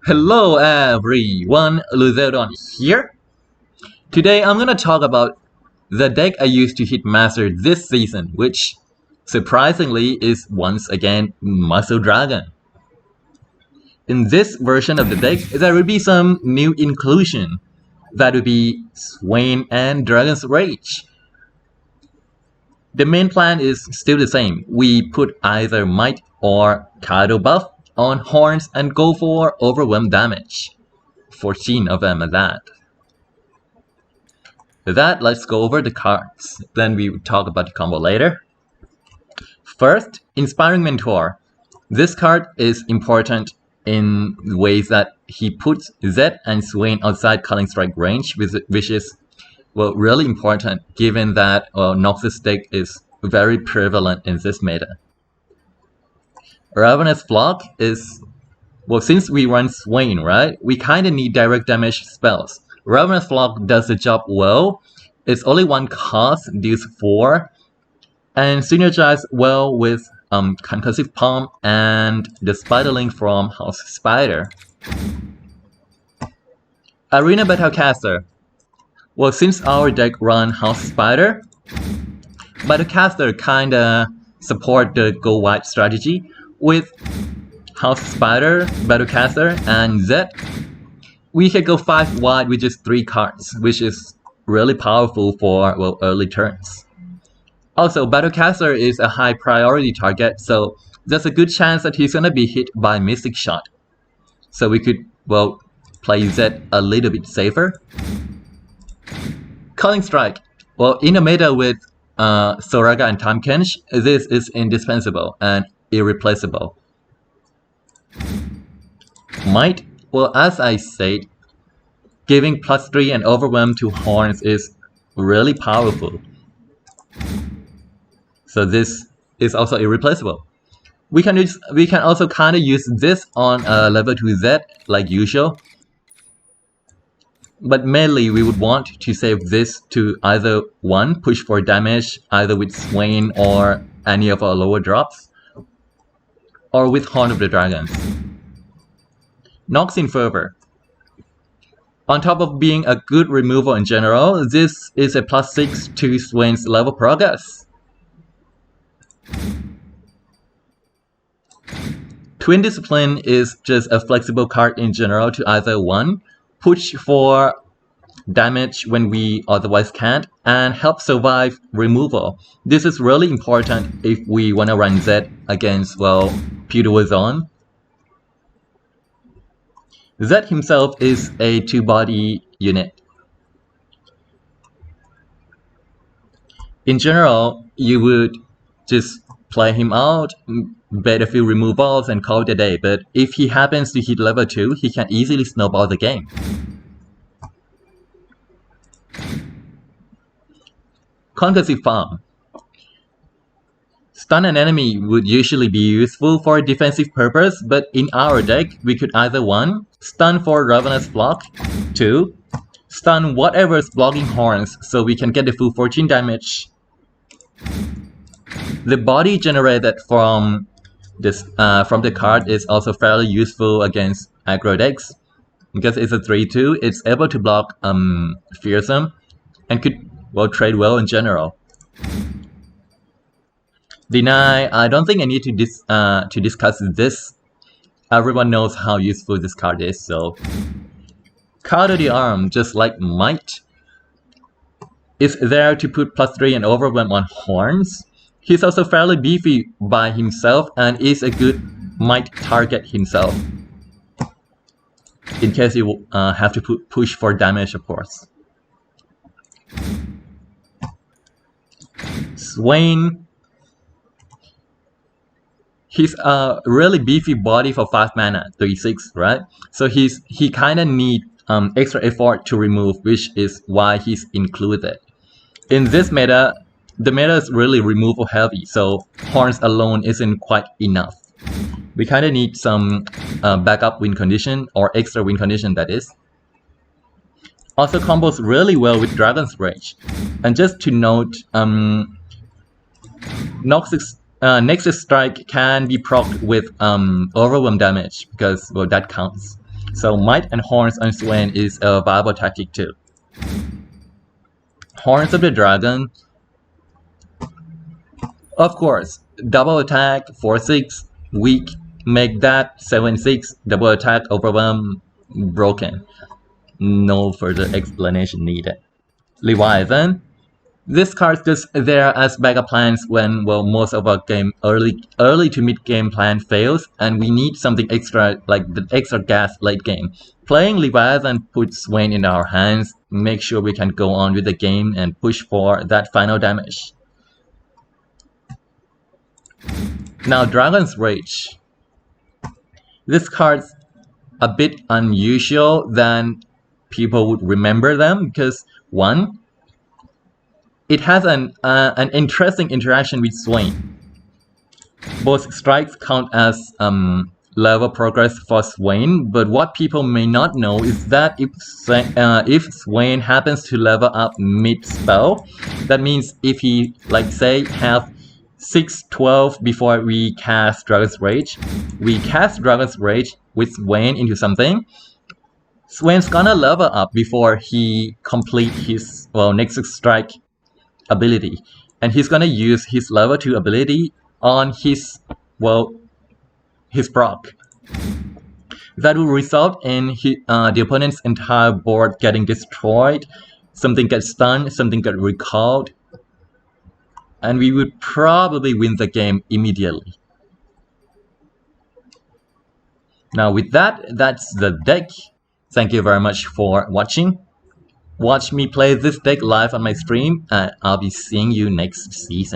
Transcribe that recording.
Hello everyone, Luzerodon here. Today I'm gonna talk about the deck I used to hit master this season, which surprisingly is once again Muscle Dragon. In this version of the deck, there will be some new inclusion. That will be Swain and Dragon's Rage. The main plan is still the same. We put either Might or Kado buff on horns and go for overwhelm damage. 14 of them at that. With that, let's go over the cards. Then we will talk about the combo later. First, Inspiring Mentor. This card is important in ways that he puts Zed and Swain outside Culling Strike range, which is really important given that Noxus deck is very prevalent in this meta. Ravenous Flock is, since we run Swain, right, we kinda need direct damage spells. Ravenous Flock does the job well. It's only one cost, deals 4, and synergizes well with Concussive Palm and the Spiderling from House Spider. Arena Battlecaster. Since our deck run House Spider, Battlecaster kinda support the go wide strategy. With House Spider, Battlecaster, and Zed, we can go 5 wide with just 3 cards, which is really powerful for early turns. Also, Battlecaster is a high priority target, so there's a good chance that he's gonna be hit by Mystic Shot. So we could play Zed a little bit safer. Culling Strike. In a meta with Soraga and Tahm-Kench, this is indispensable and irreplaceable. Might, as I said, giving +3 and overwhelm to horns is really powerful. So this is also irreplaceable. We can also kinda use this on level 2 Z like usual. But mainly we would want to save this to either 1, push for damage either with Swain or any of our lower drops, or with Horn of the Dragons. Nox in Fervor. On top of being a good removal in general, this is a +6 to Swain's level progress. Twin Discipline is just a flexible card in general to either 1, push for damage when we otherwise can't, and help survive removal. This is really important if we want to run Zed against, Pewter Zone. Zed himself is a 2-body unit. In general, you would just play him out, bet a few removals, and call it a day, but if he happens to hit level 2, he can easily snowball the game. Concussive Palm. Stun an enemy would usually be useful for a defensive purpose, but in our deck, we could either 1, stun for Ravenous Flock, 2, stun whatever's blocking horns so we can get the full 14 damage. The body generated from the card is also fairly useful against aggro decks. Because it's a 3/2, it's able to block Fearsome and could trade well in general. Deny, I don't think I need to discuss this. Everyone knows how useful this card is, so. Card of the Arm, just like Might, is there to put +3 and overwhelm on horns. He's also fairly beefy by himself and is a good Might target himself. In case you have to push for damage, of course. Swain. He's a really beefy body for 5 mana, 3/6, right? So he kinda need extra effort to remove, which is why he's included. In this meta, the meta is really removal heavy, so horns alone isn't quite enough. We kinda need some backup win condition, or extra win condition that is. Also combos really well with Dragon's Rage. And just to note, Nexus Strike can be procced with overwhelm damage, because that counts. So Might and Horns on Swain is a viable tactic too. Horns of the Dragon, of course, double attack 4/6, weak, make that 7/6, double attack overwhelm, broken. No further explanation needed. Leviathan, this card's just there as backup plans when, well, most of our game early to mid game plan fails and we need something extra, like the extra gas late game. Playing Leviathan puts Swain in our hands, make sure we can go on with the game and push for that final damage. Now Dragon's Rage. This card's a bit unusual than people would remember them because, one, it has an interesting interaction with Swain. Both strikes count as level progress for Swain, but what people may not know is that if Swain happens to level up mid-spell, that means if he, like say, have 6/12 before we cast Dragon's Rage, we cast Dragon's Rage with Swain into something, Swain's gonna level up before he complete his, well, Nexus Strike ability, and he's gonna use his level 2 ability on his, well, his proc. That will result in the opponent's entire board getting destroyed, something gets stunned, something gets recalled, and we would probably win the game immediately. Now with that, that's the deck. Thank you very much for watching. Watch me play this deck live on my stream, and I'll be seeing you next season.